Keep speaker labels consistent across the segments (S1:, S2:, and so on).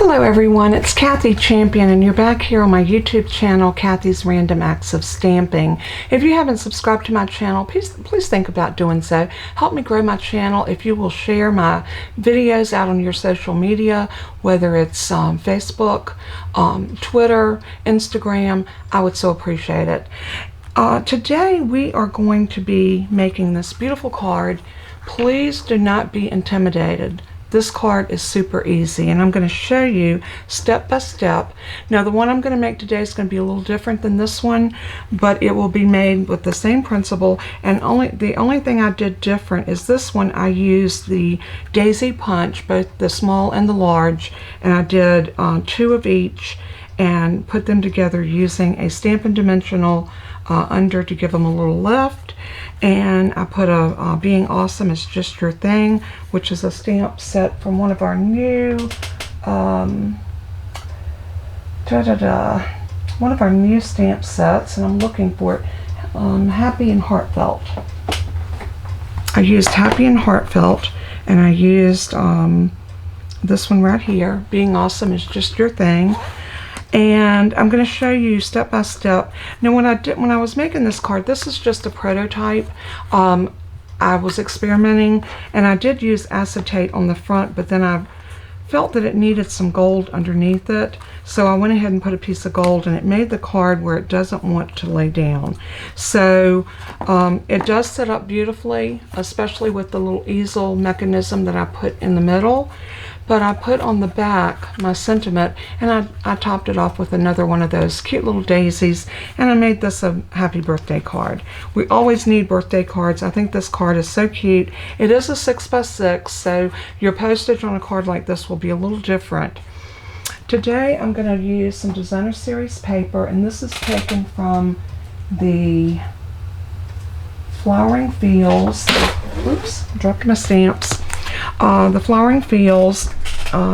S1: Hello everyone, it's Kathy Champion and you're back here on my YouTube channel, Kathy's Random Acts of Stamping. If you haven't subscribed to my channel, please think about doing so. Help me grow my channel if you will share my videos out on your social media, whether it's Facebook, Twitter, Instagram. I would so appreciate it. Today we are going to be making this beautiful card. Please do not be intimidated. This card is super easy and I'm going to show you step by step. Now the one I'm going to make today is going to be a little different than this one, but it will be made with the same principle, and the only thing I did different is this one I used the daisy punch, both the small and the large, and I did 2 of each and put them together using a Stampin Dimensional under to give them a little lift. And I put a Being Awesome is Just Your Thing, which is a stamp set from one of our new one of our new stamp sets, and I'm looking for it. Happy and Heartfelt. I used Happy and Heartfelt, and I used this one right here, Being Awesome is Just Your Thing. And I'm going to show you step by step. Now when I was making this card, this is just a prototype. I was experimenting and I did use acetate on the front, but then I felt that it needed some gold underneath it, so I went ahead and put a piece of gold, and it made the card where it doesn't want to lay down. So it does set up beautifully, especially with the little easel mechanism that I put in the middle. But I put on the back my sentiment, and I topped it off with another one of those cute little daisies, and I made this a happy birthday card. We always need birthday cards. I think this card is so cute. It is a 6x6, so your postage on a card like this will be a little different. Today I'm going to use some Designer Series paper, and this is taken from the Flowering Fields. Oops, dropped my stamps. The Flowering Fields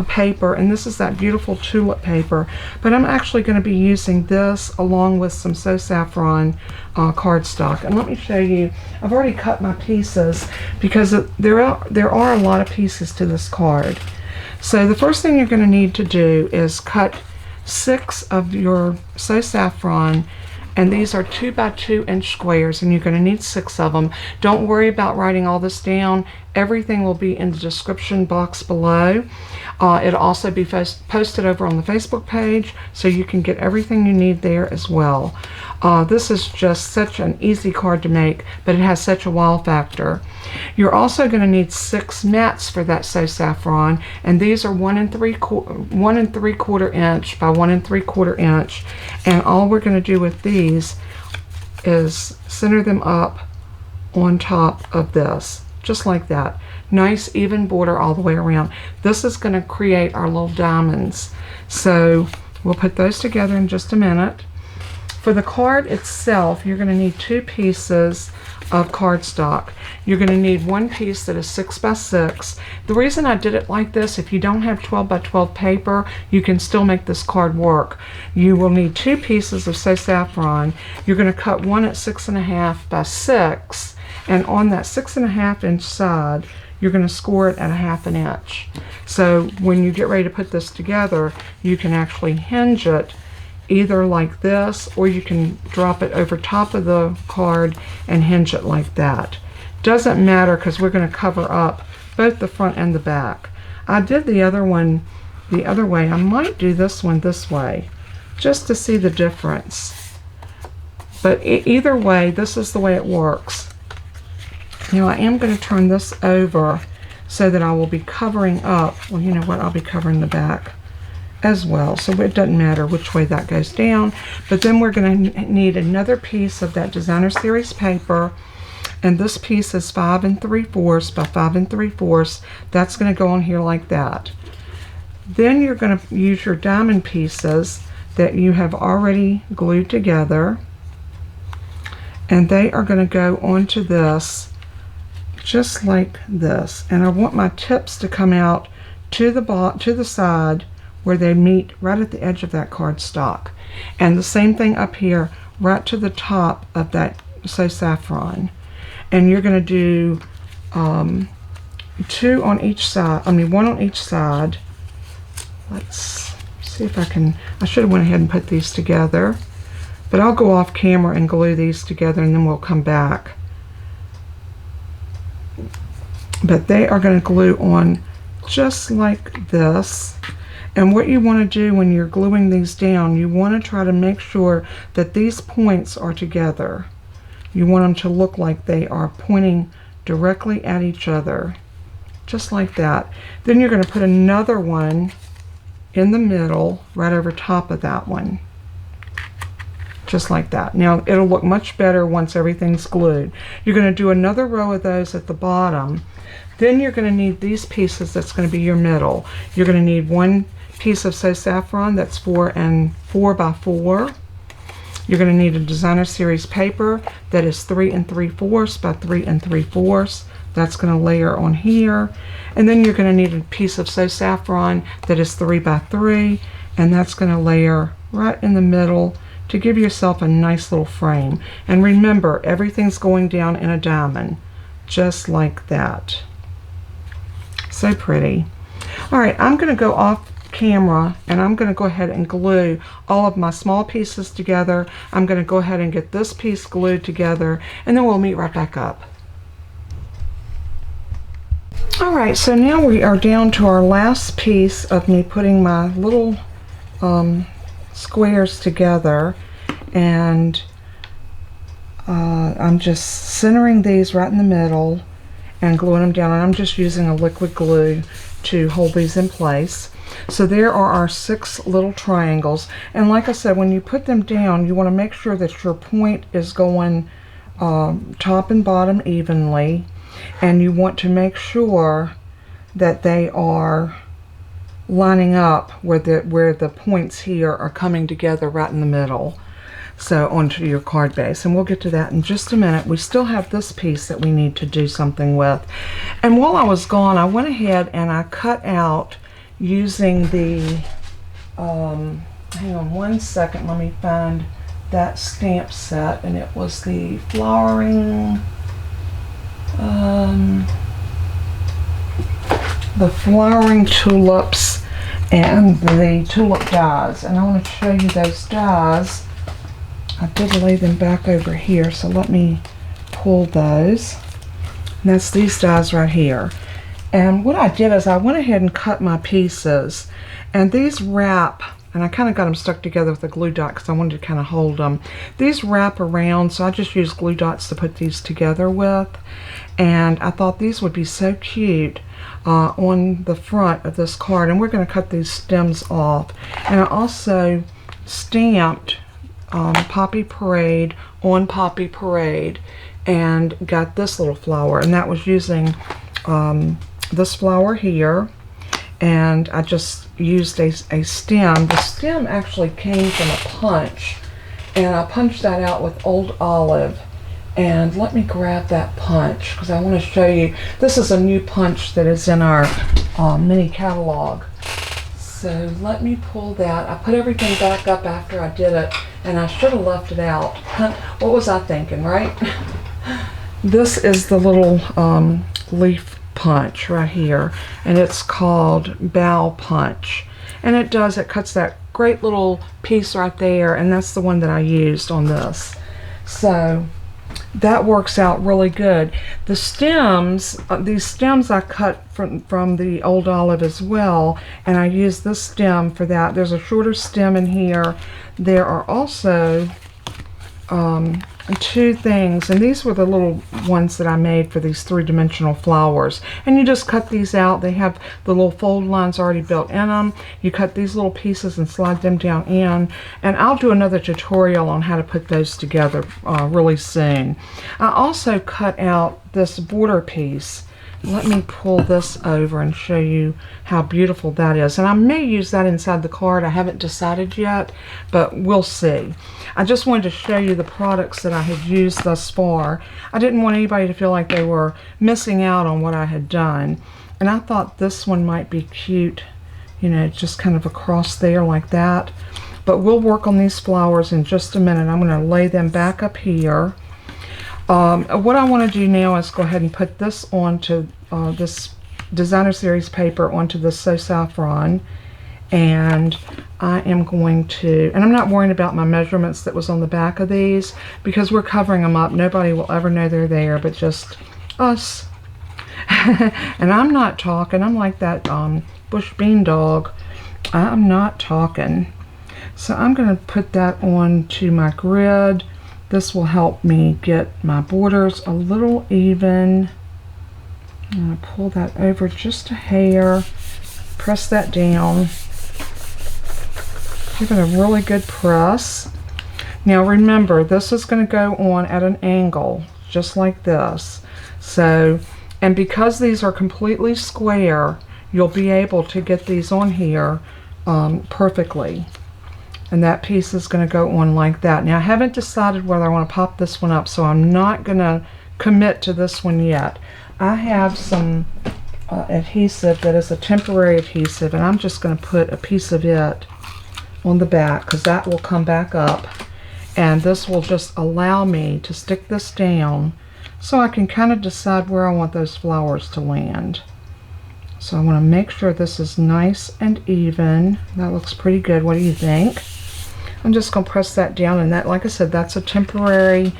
S1: paper, and this is that beautiful tulip paper, but I'm actually going to be using this along with some Saffron cardstock. And let me show you, I've already cut my pieces because there are a lot of pieces to this card. So the first thing you're going to need to do is cut 6 of your Saffron, and these are 2 by 2 inch squares, and you're going to need 6 of them. Don't worry about writing all this down. Everything will be in the description box below. It'll also be posted over on the Facebook page, so you can get everything you need there as well. This is just such an easy card to make, but it has such a wow factor. You're also going to need 6 mats for that Saffron, and these are 1 3/4 inch by 1 3/4 inch. And all we're going to do with these is center them up on top of this, just like that. Nice even border all the way around. This is going to create our little diamonds. So we'll put those together in just a minute. For the card itself, you're going to need 2 pieces of cardstock. You're going to need 1 piece that is 6 by 6. The reason I did it like this, if you don't have 12 by 12 paper, you can still make this card work. You will need 2 pieces of Saffron. You're going to cut one at 6.5 by 6, and on that 6.5 inch side, you're going to score it at 1/2 inch. So when you get ready to put this together, you can actually hinge it either like this, or you can drop it over top of the card and hinge it like that. Doesn't matter, because we're going to cover up both the front and the back. I did the other one the other way. I might do this one this way just to see the difference, but either way, this is the way it works. Now I am going to turn this over so that I will be covering up, well, you know what, I'll be covering the back as well, so it doesn't matter which way that goes down. But then we're going to need another piece of that Designer Series paper, and this piece is 5 3/4 by 5 3/4. That's going to go on here like that. Then you're going to use your diamond pieces that you have already glued together, and they are going to go onto this just like this. And I want my tips to come out to the side where they meet right at the edge of that cardstock, and the same thing up here right to the top of that Saffron. And you're going to do 2 on each side, 1 on each side Let's see if I can, I should have went ahead and put these together, but I'll go off camera and glue these together and then we'll come back. But they are going to glue on just like this. And what you want to do when you're gluing these down, you want to try to make sure that these points are together. You want them to look like they are pointing directly at each other, just like that. Then you're going to put another one in the middle, right over top of that one, just like that. Now it'll look much better once everything's glued. You're going to do another row of those at the bottom. Then you're going to need these pieces. That's going to be your middle. You're going to need one piece of Saffron that's 4 and 4 by 4. You're going to need a designer series paper that is 3 3/4 by 3 3/4. That's going to layer on here. And then you're going to need a piece of Saffron that is 3 by 3, and that's going to layer right in the middle to give yourself a nice little frame. And remember, everything's going down in a diamond, just like that. So pretty. All right, I'm going to go off camera and I'm going to go ahead and glue all of my small pieces together. I'm going to go ahead and get this piece glued together, and then we'll meet right back up. All right, so now we are down to our last piece of me putting my little squares together, and I'm just centering these right in the middle and gluing them down, and I'm just using a liquid glue to hold these in place. So there are our 6 little triangles, and like I said, when you put them down, you want to make sure that your point is going top and bottom evenly, and you want to make sure that they are lining up where the points here are coming together right in the middle, so onto your card base. And we'll get to that in just a minute. We still have this piece that we need to do something with. And while I was gone, I went ahead and I cut out using the hang on one second, let me find that stamp set, and it was the Flowering Tulips and the Tulip Dies. And I want to show you those dies. I did lay them back over here, so let me pull those. And that's these dies right here. And what I did is I went ahead and cut my pieces, and these wrap, and I kind of got them stuck together with a glue dot because I wanted to kind of hold them. These wrap around, so I just used glue dots to put these together with, and I thought these would be so cute on the front of this card. And we're going to cut these stems off. And I also stamped Poppy Parade on Poppy Parade and got this little flower, and that was using this flower here, and I just used a stem. The stem actually came from a punch, and I punched that out with Old Olive. And let me grab that punch because I want to show you. This is a new punch that is in our mini catalog. So let me pull that. I put everything back up after I did it, and I should have left it out. What was I thinking, right? This is the little leaf punch right here, and it's called Bow Punch. And it cuts that great little piece right there, and that's the one that I used on this. So that works out really good. The stems, these stems I cut from the Old Olive as well, and I used this stem for that. There's a shorter stem in here. There are also 2 things, and these were the little ones that I made for these 3-dimensional flowers. And you just cut these out. They have the little fold lines already built in them. You cut these little pieces and slide them down in, and I'll do another tutorial on how to put those together really soon. I also cut out this border piece. Let me pull this over and show you how beautiful that is. And I may use that inside the card. I haven't decided yet, but we'll see. I just wanted to show you the products that I had used thus far. I didn't want anybody to feel like they were missing out on what I had done. And I thought this one might be cute, you know, just kind of across there like that. But we'll work on these flowers in just a minute. I'm going to lay them back up here. What I want to do now is go ahead and put this onto this designer series paper onto the Saffron, and I am going to, and I'm not worrying about my measurements that was on the back of these because we're covering them up. Nobody will ever know they're there but just us. And I'm not talking. I'm like that bush bean dog. I'm not talking. So I'm going to put that on to my grid. This will help me get my borders a little even. I'm going to pull that over just a hair. Press that down. Give it a really good press. Now remember, this is going to go on at an angle, just like this. So, and because these are completely square, you'll be able to get these on here perfectly. And that piece is going to go on like that. Now I haven't decided whether I want to pop this one up, so I'm not going to commit to this one yet. I have some adhesive that is a temporary adhesive, and I'm just going to put a piece of it on the back because that will come back up, and this will just allow me to stick this down so I can kind of decide where I want those flowers to land. So I want to make sure this is nice and even. That looks pretty good. What do you think? I'm just going to press that down, and that, like I said, that's a temporary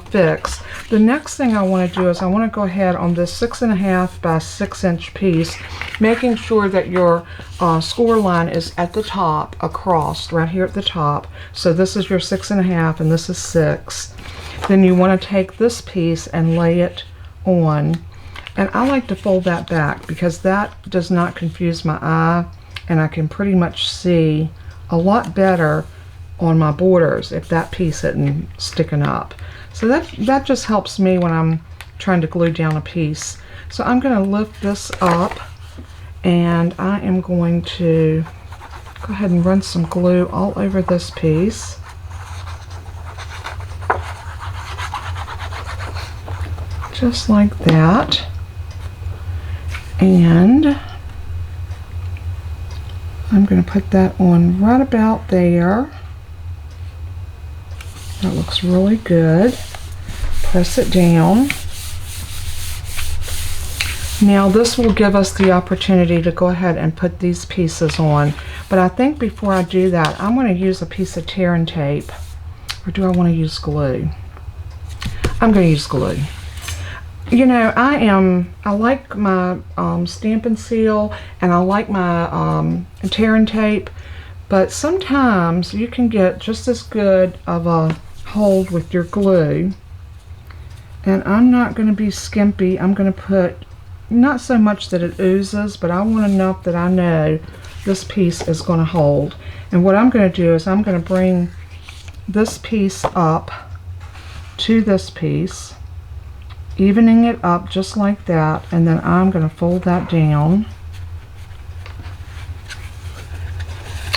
S1: fix. The next thing I want to do is I want to go ahead on this 6.5 by 6 inch piece, making sure that your score line is at the top, across, right here at the top. So this is your 6.5 and this is 6. Then you want to take this piece and lay it on. And I like to fold that back because that does not confuse my eye, and I can pretty much see a lot better on my borders if that piece isn't sticking up. So that just helps me when I'm trying to glue down a piece. So I'm going to lift this up, and I am going to go ahead and run some glue all over this piece. Just like that. And I'm going to put that on right about there. That looks really good. Press it down. Now this will give us the opportunity to go ahead and put these pieces on. But I think before I do that, I'm going to use a piece of tear and tape. Or do I want to use glue? I'm going to use glue. You know, I like my Stampin Seal, and I like my tear and tape, but sometimes you can get just as good of a hold with your glue. And I'm not going to be skimpy. I'm going to put not so much that it oozes, but I want enough that I know this piece is going to hold. And what I'm going to do is I'm going to bring this piece up to this piece, evening it up just like that, and then I'm going to fold that down,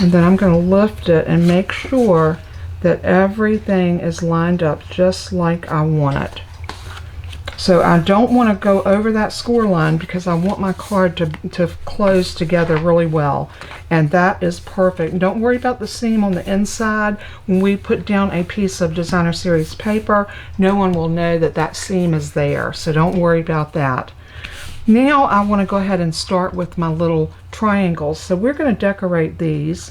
S1: and then I'm going to lift it and make sure that everything is lined up just like I want it. So I don't want to go over that score line because I want my card to close together really well, and that is perfect. Don't worry about the seam on the inside. When we put down a piece of Designer Series paper, no one will know that that seam is there, so don't worry about that. Now I want to go ahead and start with my little triangles. So we're going to decorate these,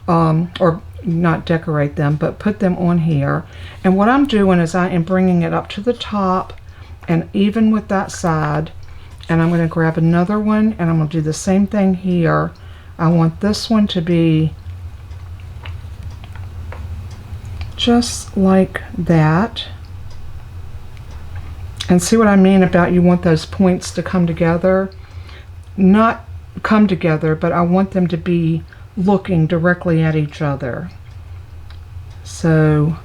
S1: or not decorate them, but put them on here. And what I'm doing is I am bringing it up to the top and even with that side, and I'm going to grab another one and I'm going to do the same thing here. I want this one to be just like that. And see what I mean about you want those points to come together? Not come together, but I want them to be looking directly at each other. So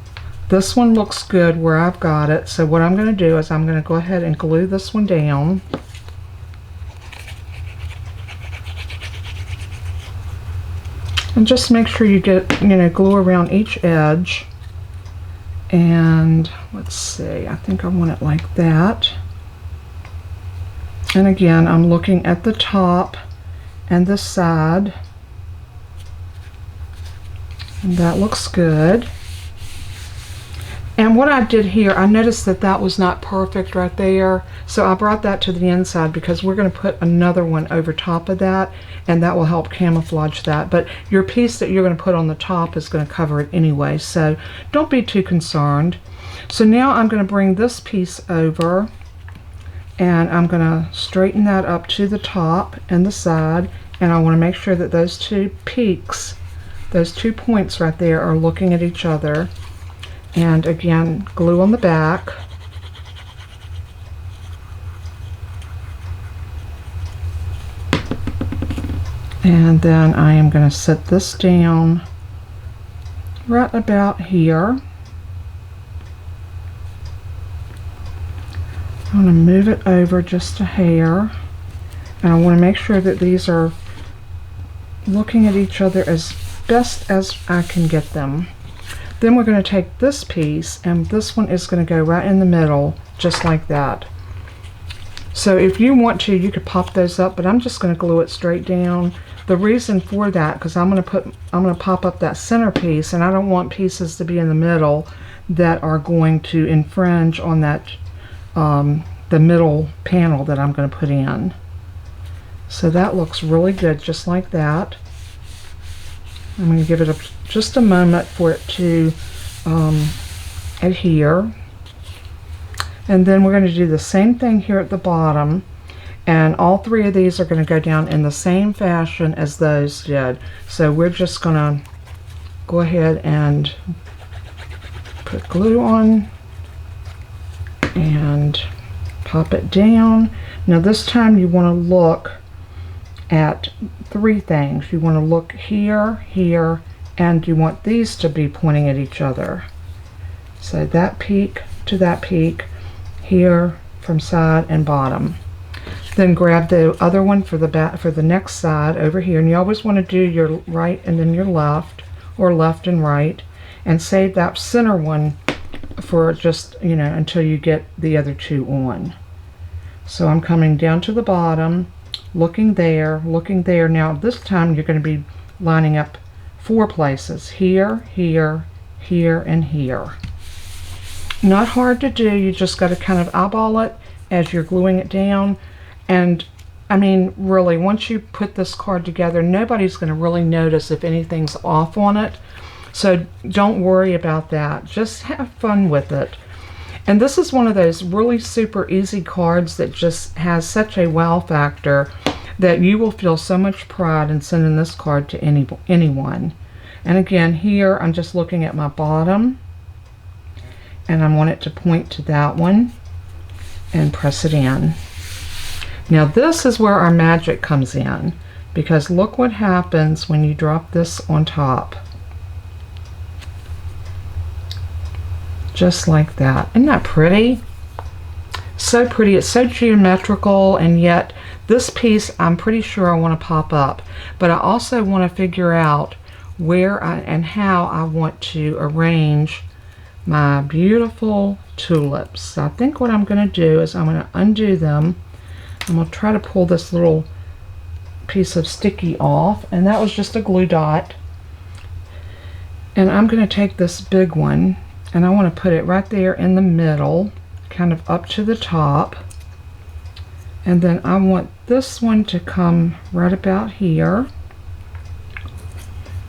S1: this one looks good where I've got it. So what I'm going to do is I'm going to go ahead and glue this one down. And just make sure you get, glue around each edge. And let's see, I think I want it like that. And again, I'm looking at the top and the side. And that looks good. And what I did here, I noticed that that was not perfect right there. So I brought that to the inside because we're going to put another one over top of that, and that will help camouflage that. But your piece that you're going to put on the top is going to cover it anyway, so don't be too concerned. So now I'm going to bring this piece over, and I'm going to straighten that up to the top and the side, and I want to make sure that those two peaks, those 2 points right there, are looking at each other. And again, glue on the back. And then I am going to set this down right about here. I'm going to move it over just a hair. And I want to make sure that these are looking at each other as best as I can get them. Then we're going to take this piece, and this one is going to go right in the middle, just like that. So if you want to, you could pop those up, but I'm just going to glue it straight down. The reason for that, because I'm going to pop up that center piece, and I don't want pieces to be in the middle that are going to infringe on that the middle panel that I'm going to put in. So that looks really good, just like that. I'm going to give it just a moment for it to adhere. And then we're going to do the same thing here at the bottom. And all three of these are going to go down in the same fashion as those did. So we're just going to go ahead and put glue on and pop it down. Now this time you want to look at three things. You want to look here, here, and you want these to be pointing at each other. So that peak to that peak, here from side and bottom. Then grab the other one for the back, for the next side over here, and you always want to do your right and then your left, or left and right, and save that center one for just, you know, until you get the other two on. So I'm coming down to the bottom, looking there, looking there. Now this time you're going to be lining up 4 places, here, here, here, and here. Not hard to do, you just got to kind of eyeball it as you're gluing it down. And I mean, really, once you put this card together, nobody's going to really notice if anything's off on it. So don't worry about that, just have fun with it. And this is one of those really super easy cards that just has such a wow factor that you will feel so much pride in sending this card to anyone. And again, here I'm just looking at my bottom, and I want it to point to that one and press it in. Now this is where our magic comes in, because look what happens when you drop this on top. Just like that. Isn't that pretty? So pretty. It's so geometrical, and yet this piece I'm pretty sure I want to pop up. But I also want to figure out where and how I want to arrange my beautiful tulips. So I think what I'm going to do is I'm going to undo them. I'm going to try to pull this little piece of sticky off, and that was just a glue dot. And I'm going to take this big one, and I want to put it right there in the middle, kind of up to the top. And then I want this one to come right about here.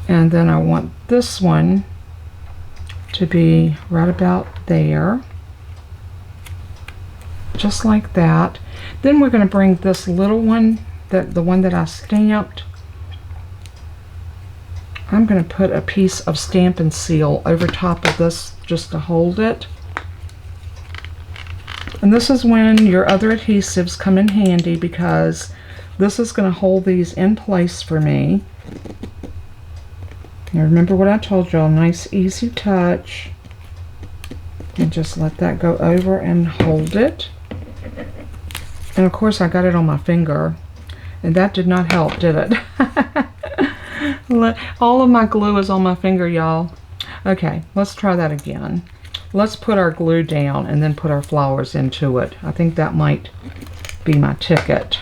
S1: And then I want this one to be right about there. Just like that. Then we're going to bring this little one, the one that I stamped. I'm going to put a piece of Stampin Seal over top of this just to hold it. And this is when your other adhesives come in handy, because this is going to hold these in place for me. Now remember what I told y'all, nice easy touch. And just let that go over and hold it. And of course I got it on my finger, and that did not help, did it? All of my glue is on my finger, y'all. Okay, let's try that again. Let's put our glue down and then put our flowers into it. I think that might be my ticket.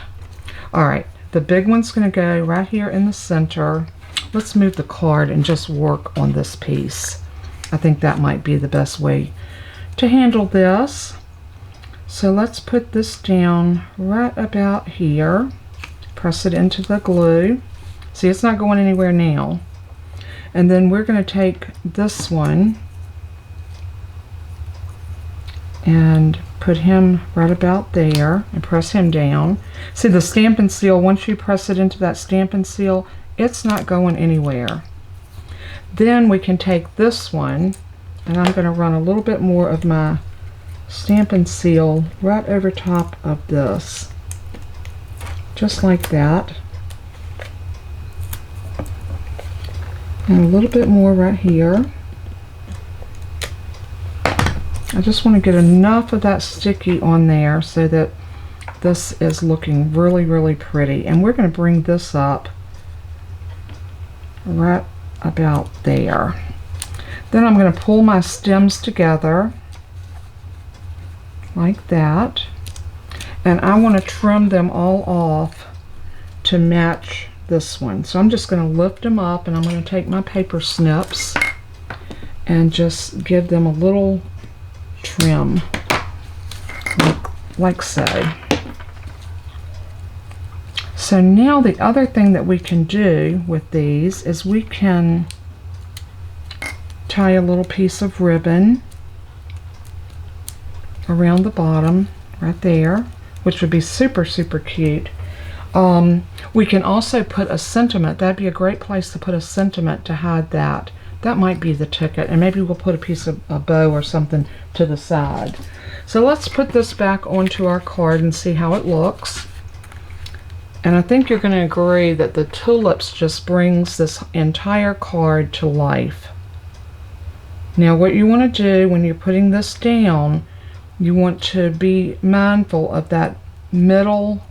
S1: Alright, the big one's going to go right here in the center. Let's move the card and just work on this piece. I think that might be the best way to handle this. So let's put this down right about here. Press it into the glue. See, it's not going anywhere now. And then we're going to take this one and put him right about there and press him down. See, the Stampin' Seal, once you press it into that Stampin' Seal, it's not going anywhere. Then we can take this one, and I'm going to run a little bit more of my Stampin' Seal right over top of this. Just like that. And a little bit more right here. I just want to get enough of that sticky on there so that this is looking really, really pretty. And we're going to bring this up right about there. Then I'm going to pull my stems together like that. And I want to trim them all off to match this one. So I'm just going to lift them up, and I'm going to take my paper snips and just give them a little trim like so. So now the other thing that we can do with these is we can tie a little piece of ribbon around the bottom right there, which would be super, super cute. We can also put a sentiment. That'd be a great place to put a sentiment to hide that. That might be the ticket, and maybe we'll put a piece of a bow or something to the side. So let's put this back onto our card and see how it looks. And I think you're going to agree that the tulips just brings this entire card to life. Now what you want to do when you're putting this down, you want to be mindful of that middle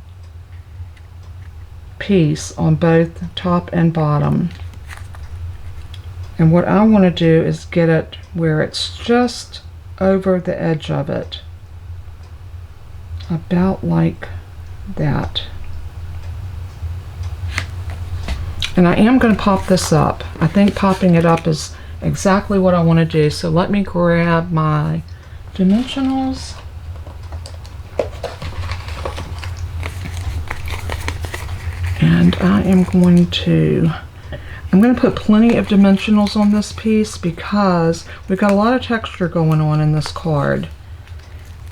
S1: piece on both top and bottom. And what I want to do is get it where it's just over the edge of it. About like that. And I am going to pop this up. I think popping it up is exactly what I want to do. So let me grab my dimensionals. And I'm going to put plenty of dimensionals on this piece because we've got a lot of texture going on in this card.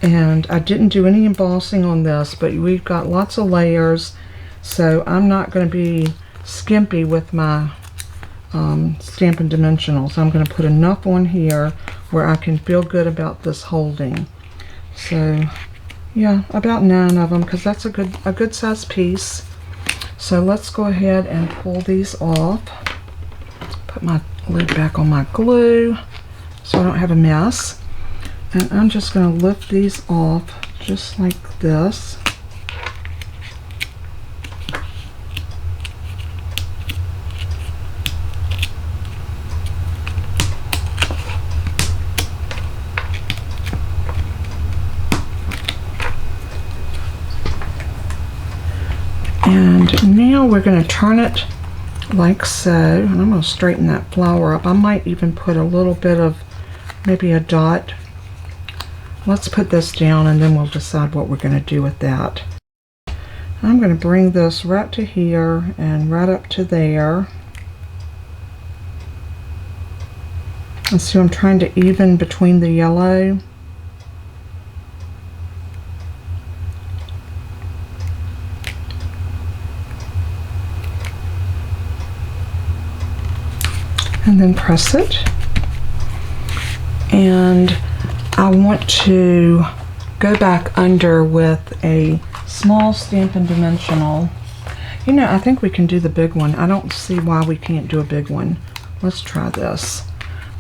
S1: And I didn't do any embossing on this, but we've got lots of layers, so I'm not going to be skimpy with my Stampin' Dimensionals. I'm going to put enough on here where I can feel good about this holding. So yeah, about 9 of them, because that's a good size piece. So let's go ahead and pull these off. Put my lid back on my glue so I don't have a mess. And I'm just going to lift these off just like this. And now we're going to turn it like so, and I'm going to straighten that flower up. I might even put a little bit of maybe a dot. Let's put this down and then we'll decide what we're going to do with that. I'm going to bring this right to here and right up to there. And so I'm trying to even between the yellow. And then press it. And I want to go back under with a small Stampin' Dimensional. You know, I think we can do the big one. I don't see why we can't do a big one. Let's try this.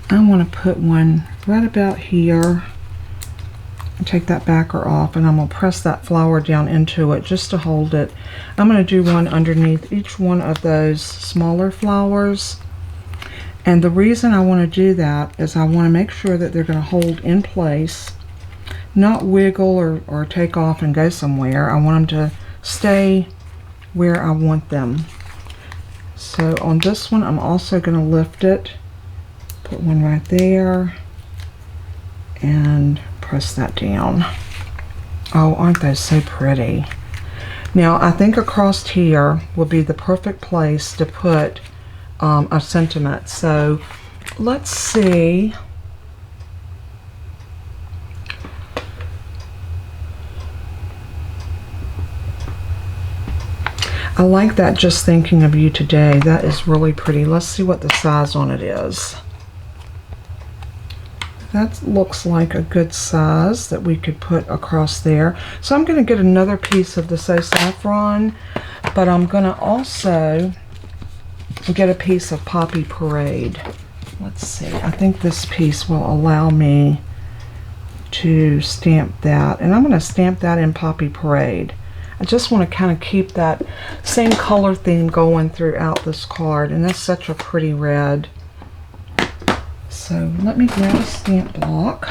S1: I want to put one right about here. And take that backer off, and I'm going to press that flower down into it just to hold it. I'm going to do one underneath each one of those smaller flowers. And the reason I want to do that is I want to make sure that they're going to hold in place, not wiggle or take off and go somewhere. I want them to stay where I want them. So on this one, I'm also going to lift it Put one right there and press that down. Oh, aren't those so pretty? Now, I think across here will be the perfect place to put a sentiment. So let's see. I like that, just thinking of you today. That is really pretty. Let's see what the size on it is. That looks like a good size that we could put across there. So I'm going to get another piece of the Saffron, but I'm going to also get a piece of Poppy Parade. Let's see. I think this piece will allow me to stamp that. And I'm going to stamp that in Poppy Parade. I just want to kind of keep that same color theme going throughout this card, and that's such a pretty red. So let me grab a stamp block,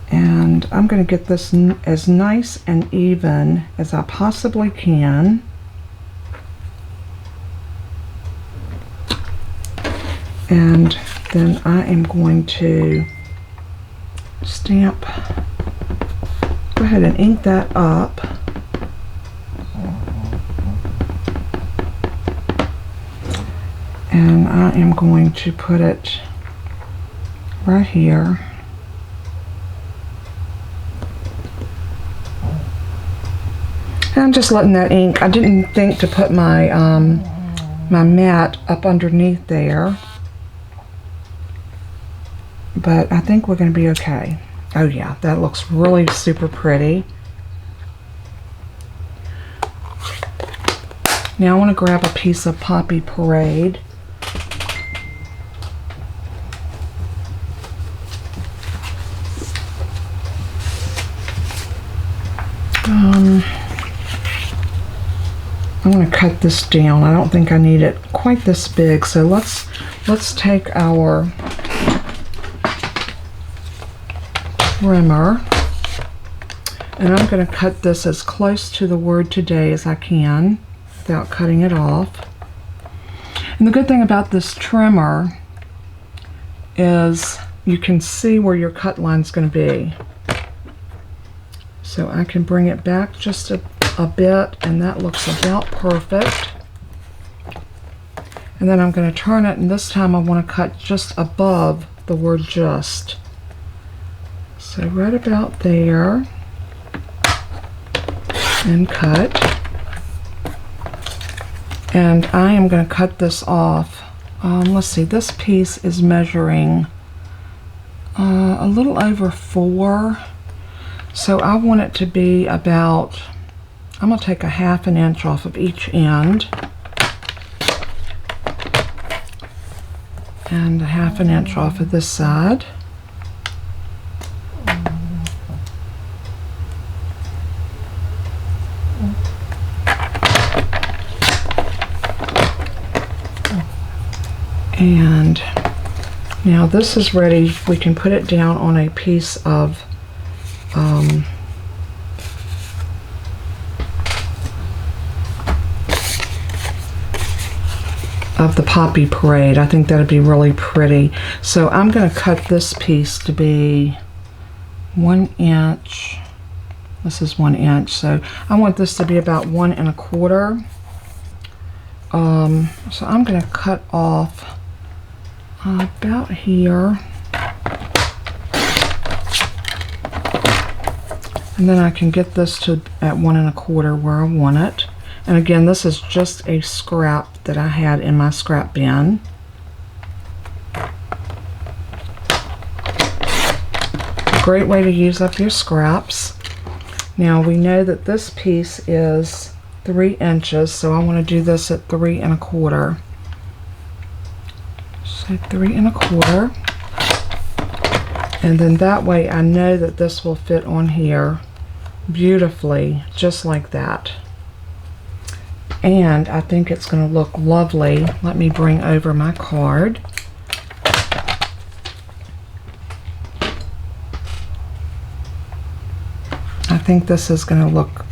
S1: and I'm going to get this as nice and even as I possibly can. And then I am going to stamp. Go ahead and ink that up. And I am going to put it right here. And I'm just letting that ink. I didn't think to put my my mat up underneath there, but I think we're going to be okay. Oh yeah, that looks really super pretty. Now I want to grab a piece of Poppy Parade. I'm going to cut this down. I don't think I need it quite this big, so let's take our trimmer, and I'm going to cut this as close to the word today as I can without cutting it off. And the good thing about this trimmer is you can see where your cut line is going to be. So I can bring it back just a bit, and that looks about perfect. And then I'm going to turn it, and this time I want to cut just above the word just. So right about there, and cut. And I am going to cut this off. Let's see, this piece is measuring a little over 4. So I want it to be about, I'm going to take a 1/2 inch off of each end. And a 1/2 inch off of this side. And now this is ready. We can put it down on a piece of the Poppy Parade. I think that'd be really pretty. So I'm going to cut this piece to be 1 inch. This is 1 inch, so I want this to be about 1 1/4. So I'm going to cut off about here, and then I can get this to at 1 1/4 where I want it. And again, this is just a scrap that I had in my scrap bin. Great way to use up your scraps. Now we know that this piece is 3 inches, so I want to do this at 3 1/4. So 3 1/4. And then that way I know that this will fit on here beautifully, just like that. And I think it's going to look lovely. Let me bring over my card. I think this is going to look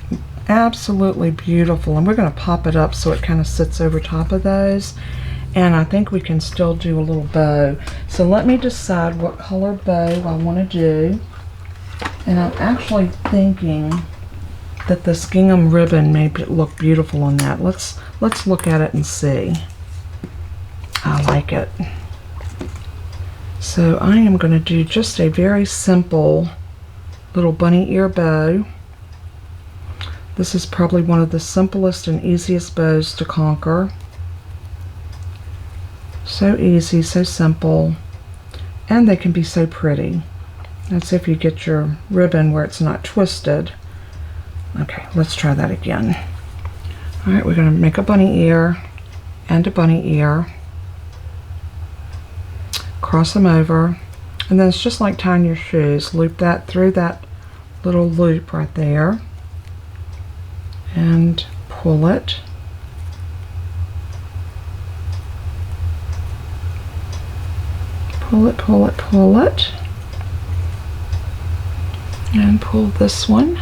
S1: absolutely beautiful, and we're going to pop it up so it kind of sits over top of those. and I think we can still do a little bow. So let me decide what color bow I want to do. And I'm actually thinking that this gingham ribbon may look beautiful on that. Let's look at it and see. I like it. So I am going to do just a very simple little bunny ear bow. This is probably one of the simplest and easiest bows to conquer. So easy, so simple, and they can be so pretty. That's if you get your ribbon where it's not twisted. Okay, let's try that again. All right, we're going to make a bunny ear and a bunny ear. Cross them over, and then it's just like tying your shoes. Loop that through that little loop right there and pull it. Pull it, pull it, pull it, and pull this one,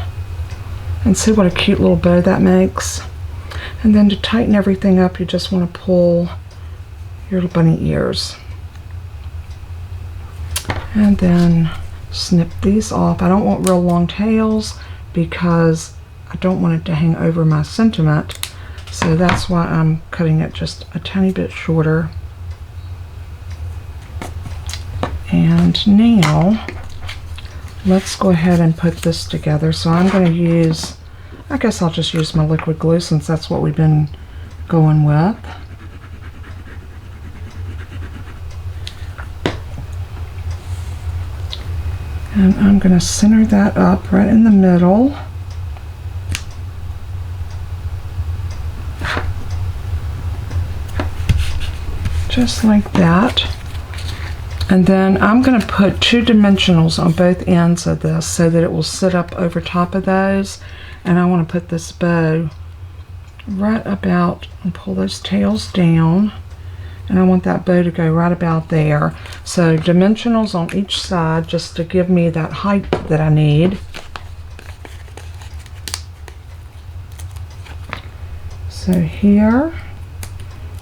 S1: and see what a cute little bow that makes. And then to tighten everything up, you just want to pull your little bunny ears. And then snip these off. I don't want real long tails because I don't want it to hang over my sentiment. So that's why I'm cutting it just a tiny bit shorter. And now let's go ahead and put this together. So I'm going to use, I guess I'll just use my liquid glue since that's what we've been going with. And I'm going to center that up right in the middle. Just like that. And then I'm going to put 2 dimensionals on both ends of this so that it will sit up over top of those. And I want to put this bow right about, and pull those tails down. And I want that bow to go right about there. So dimensionals on each side just to give me that height that I need. So here,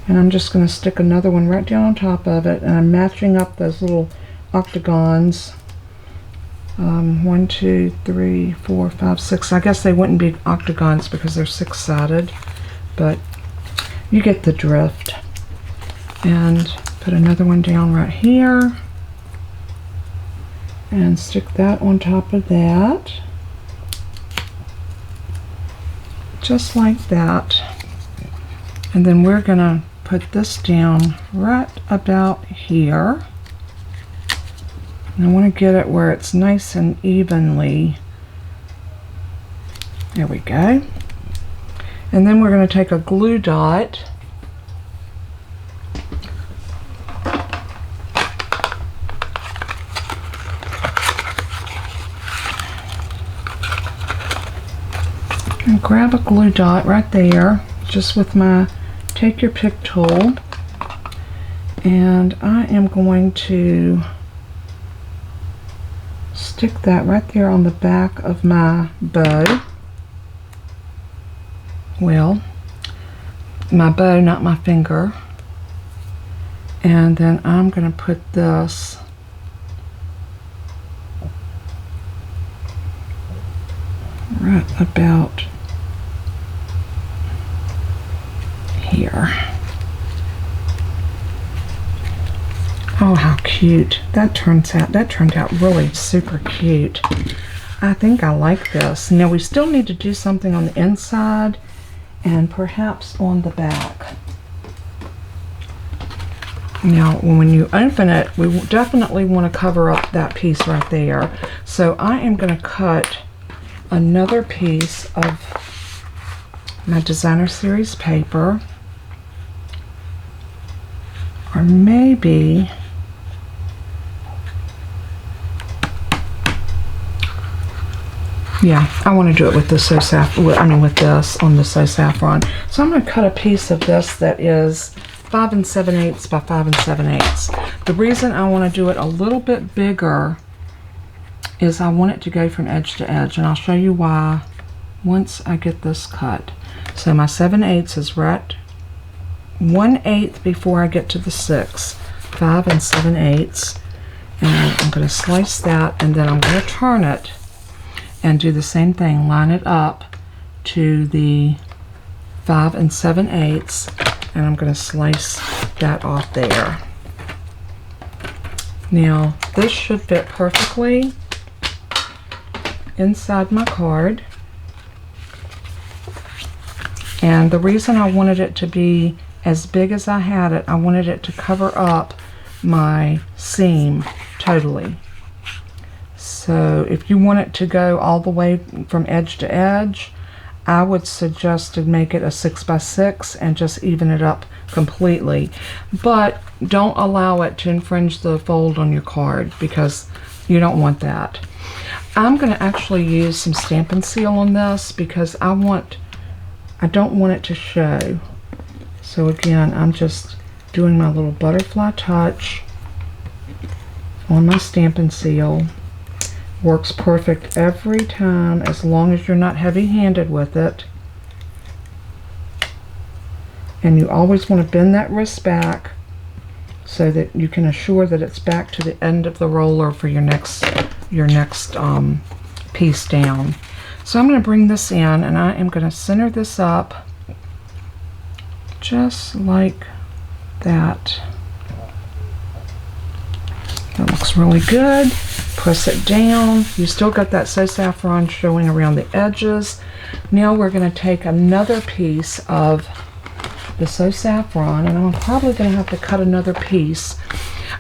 S1: and I'm just going to stick another one right down on top of it, and I'm matching up those little octagons. 1, 2, 3, 4, 5, 6. I guess they wouldn't be octagons because they're 6-sided, but you get the drift. And put another one down right here and stick that on top of that, just like that. And then we're gonna put this down right about here, and I want to get it where it's nice and evenly. There we go. And then we're going to take a glue dot and grab a glue dot right there, just with my take your pick tool, and I am going to stick that right there on the back of my bow. Well, my bow, not my finger. And then I'm going to put this right about here. Oh, how cute. That turned out really super cute. I think I like this. Now we still need to do something on the inside and perhaps on the back. Now when you open it, we definitely want to cover up that piece right there. So I am going to cut another piece of my designer series paper, or maybe yeah, I want to do it with the with this on the Saffron. So I'm going to cut a piece of this that is 5 7/8 by 5 7/8. The reason I want to do it a little bit bigger is I want it to go from edge to edge, and I'll show you why once I get this cut. So my 7/8 is right 1/8 before I get to the 6, 5 7/8, and I'm going to slice that, and then I'm going to turn it and do the same thing, line it up to the 5 7/8, and I'm going to slice that off there. Now this should fit perfectly inside my card, and the reason I wanted it to be as big as I had it, I wanted it to cover up my seam totally. So if you want it to go all the way from edge to edge, I would suggest to make it a 6 by 6 and just even it up completely. But don't allow it to infringe the fold on your card, because you don't want that. I'm going to actually use some Stampin Seal on this because I don't want it to show. So again, I'm just doing my little butterfly touch on my Stampin Seal. Works perfect every time, as long as you're not heavy-handed with it. And you always want to bend that wrist back so that you can assure that it's back to the end of the roller for your next piece down. So I'm going to bring this in, and I am going to center this up just like that. That looks really good. Press it down. You still got that saffron showing around the edges. Now we're going to take another piece of the saffron, and I'm probably going to have to cut another piece.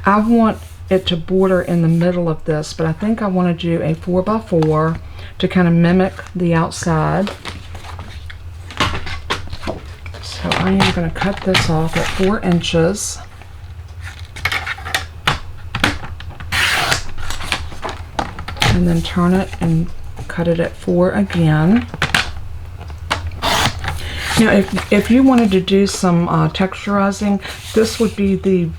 S1: I want it to border in the middle of this, but I think I want to do a 4 by 4 to kind of mimic the outside. So I am going to cut this off at 4 inches. And then turn it and cut it at 4 again. Now if you wanted to do some texturizing, this would be the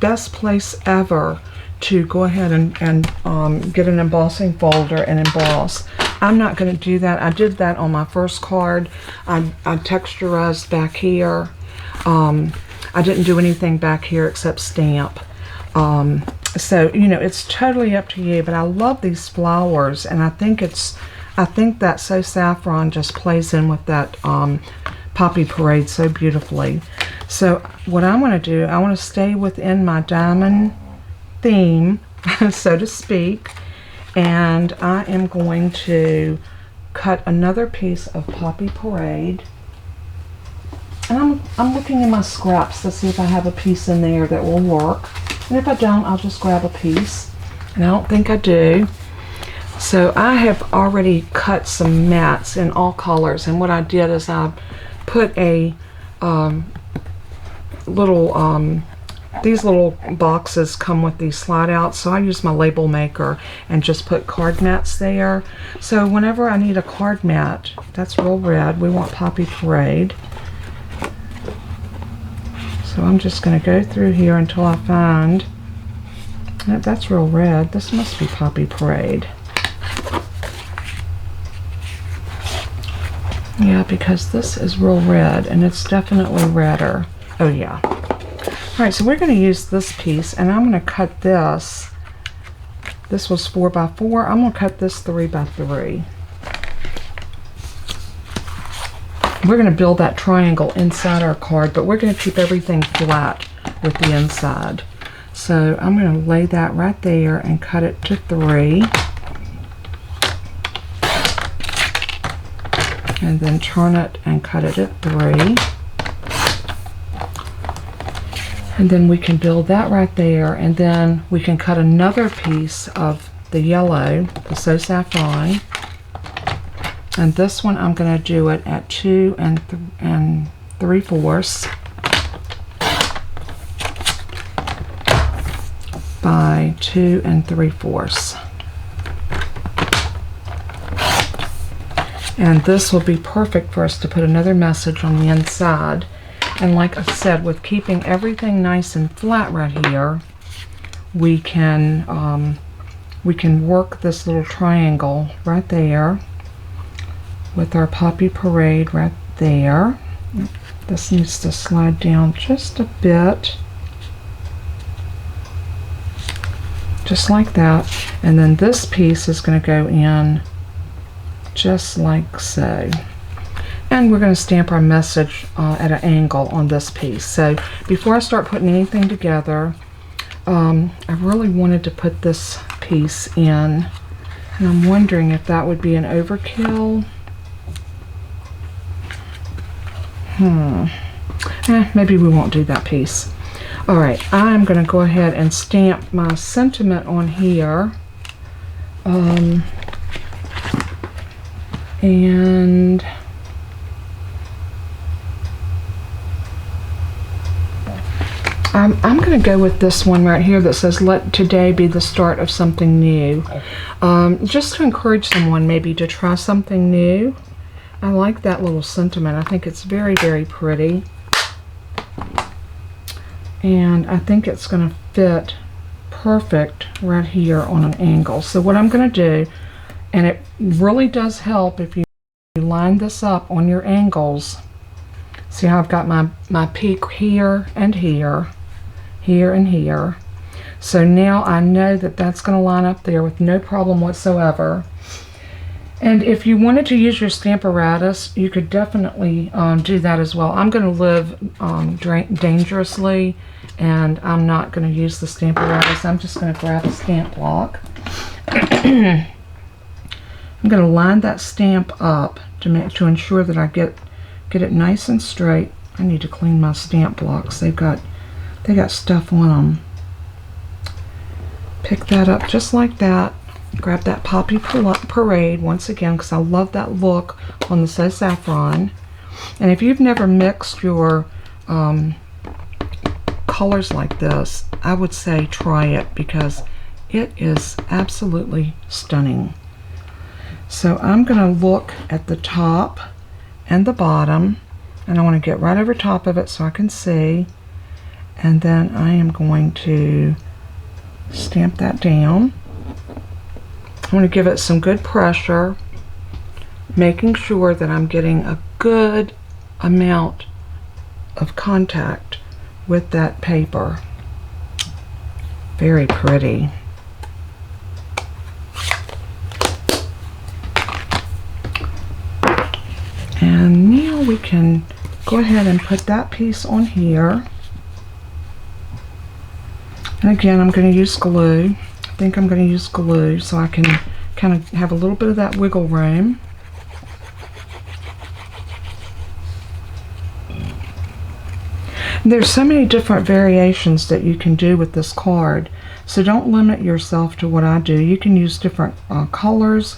S1: best place ever to go ahead and get an embossing folder and emboss. I'm not going to do that. I did that on my first card. I texturized back here. I didn't do anything back here except stamp. So, you know, it's totally up to you, but I love these flowers, and I think that saffron just plays in with that Poppy Parade so beautifully. So what I want to do, I want to stay within my diamond theme, so to speak, and I am going to cut another piece of Poppy Parade. And I'm looking in my scraps to see if I have a piece in there that will work. And if I don't, I'll just grab a piece. And I don't think I do. So I have already cut some mats in all colors. And what I did is I put a these little boxes come with these slide outs. So I use my label maker and just put card mats there. So whenever I need a card mat, that's real red. We want Poppy Parade. So I'm just going to go through here until I find, that's real red. This must be Poppy Parade. Yeah, because this is real red, and it's definitely redder. Oh yeah. Alright, so we're going to use this piece, and I'm going to cut this. This was 4 by 4. I'm going to cut this 3 by 3. We're going to build that triangle inside our card, but we're going to keep everything flat with the inside. So I'm going to lay that right there and cut it to 3. And then turn it and cut it at 3. And then we can build that right there, and then we can cut another piece of the yellow, the saffron. And this one I'm going to do it at 2 3/4 by 2 3/4. And this will be perfect for us to put another message on the inside. And like I said, with keeping everything nice and flat right here, we can work this little triangle right there with our Poppy Parade right there. This needs to slide down just a bit. Just like that. And then this piece is going to go in just like so. And we're going to stamp our message at an angle on this piece. So before I start putting anything together, I really wanted to put this piece in. And I'm wondering if that would be an overkill. Maybe we won't do that piece. Alright, I'm going to go ahead and stamp my sentiment on here. And I'm going to go with this one right here that says, "Let today be the start of something new." Just to encourage someone maybe to try something new. I like that little sentiment. I think it's very, very pretty. And I think it's going to fit perfect right here on an angle. So what I'm going to do, and it really does help if you line this up on your angles. See how I've got my peak here and here, here and here. So now I know that that's going to line up there with no problem whatsoever. And if you wanted to use your Stamparatus, you could definitely do that as well. I'm going to live dangerously, and I'm not going to use the Stamparatus. I'm just going to grab a stamp block. I'm going to line that stamp up to ensure that I get it nice and straight. I need to clean my stamp blocks. They got stuff on them. Pick that up just like that. Grab that Poppy Parade once again, because I love that look on the Saffron. And if you've never mixed your colors like this, I would say try it, because it is absolutely stunning. So I'm going to look at the top and the bottom, and I want to get right over top of it so I can see. And then I am going to stamp that down. I'm going to give it some good pressure, making sure that I'm getting a good amount of contact with that paper. Very pretty. And now we can go ahead and put that piece on here. And again, I'm going to use glue. I think I'm going to use glue so I can kind of have a little bit of that wiggle room. There's so many different variations that you can do with this card, so don't limit yourself to what I do. You can use different colors.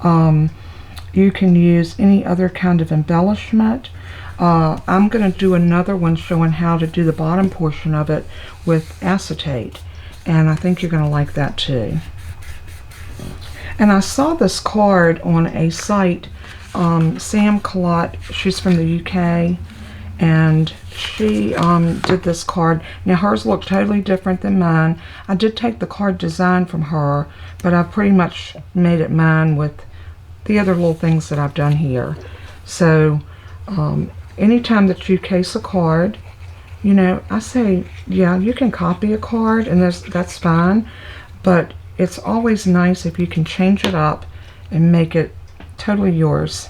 S1: You can use any other kind of embellishment. I'm going to do another one showing how to do the bottom portion of it with acetate, and I think you're going to like that too. And I saw this card on a site, Sam Collot, she's from the UK, and she did this card. Now hers looked totally different than mine. I did take the card design from her, but I've pretty much made it mine with the other little things that I've done here. So anytime that you case a card, you know, I say, yeah, you can copy a card, and that's fine, but it's always nice if you can change it up and make it totally yours.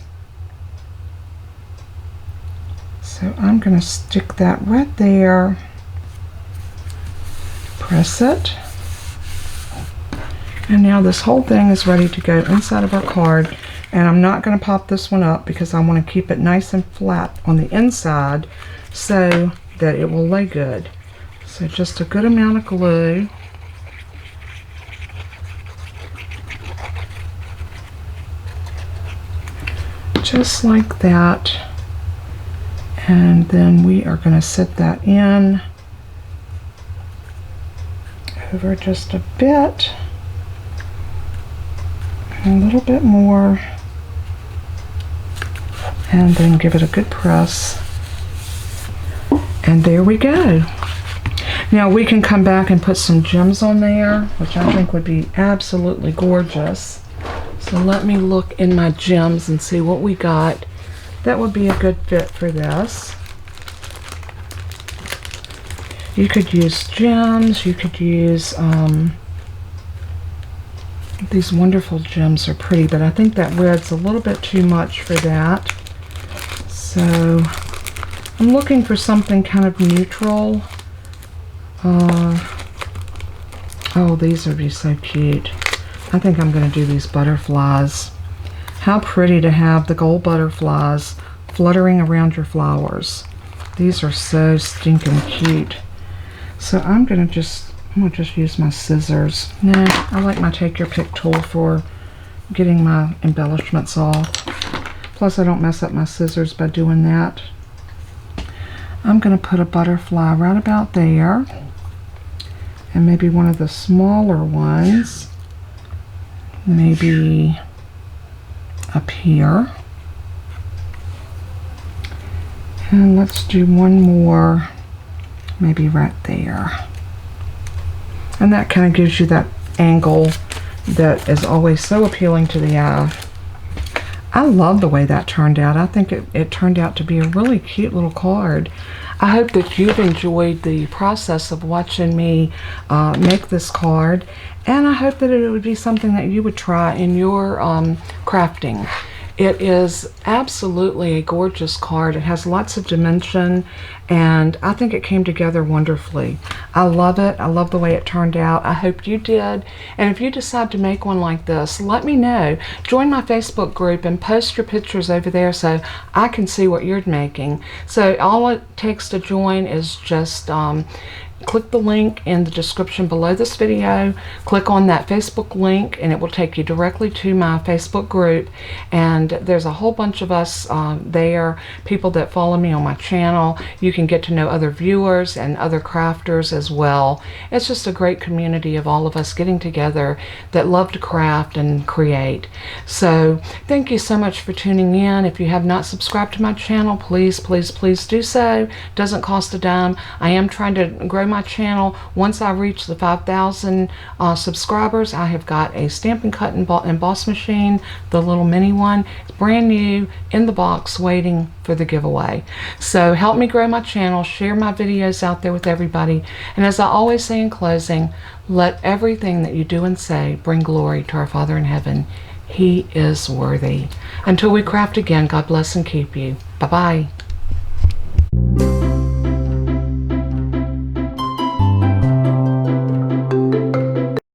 S1: So I'm going to stick that right there, press it, and now this whole thing is ready to go inside of our card. And I'm not going to pop this one up because I want to keep it nice and flat on the inside so that it will lay good. So just a good amount of glue. Just like that. And then we are going to set that in over just a bit. A little bit more. And then give it a good press. And there we go. Now we can come back and put some gems on there, which I think would be absolutely gorgeous. So let me look in my gems and see what we got. That would be a good fit for this. You could use gems, you could use, these wonderful gems are pretty, but I think that red's a little bit too much for that. So I'm looking for something kind of neutral. Oh, these would be so cute. I think I'm going to do these butterflies. How pretty to have the gold butterflies fluttering around your flowers. These are so stinking cute. So I'm going to just use my scissors. Nah, I like my take your pick tool for getting my embellishments off. Plus I don't mess up my scissors by doing that. I'm going to put a butterfly right about there. And maybe one of the smaller ones, maybe up here. And let's do one more, maybe right there. And that kind of gives you that angle that is always so appealing to the eye. I love the way that turned out. I think it turned out to be a really cute little card. I hope that you've enjoyed the process of watching me make this card, and I hope that it would be something that you would try in your crafting. It is absolutely a gorgeous card. It has lots of dimension, and I think it came together wonderfully. I love it. I love the way it turned out. I hope you did. And if you decide to make one like this, let me know. Join my Facebook group and post your pictures over there so I can see what you're making. So all it takes to join is just click the link in the description below this video, click on that Facebook link, and it will take you directly to my Facebook group. And there's a whole bunch of us there, people that follow me on my channel. You can get to know other viewers and other crafters as well. It's just a great community of all of us getting together that love to craft and create. So thank you so much for tuning in. If you have not subscribed to my channel, please, please, please do so. Doesn't cost a dime. I am trying to grow my channel. Once I reach the 5,000 subscribers, I have got a Stampin' Cut and Emboss machine, the little mini one. It's brand new in the box waiting for the giveaway. So help me grow my channel, share my videos out there with everybody, and as I always say in closing, let everything that you do and say bring glory to our Father in heaven. He is worthy. Until we craft again, God bless and keep you. Bye-bye.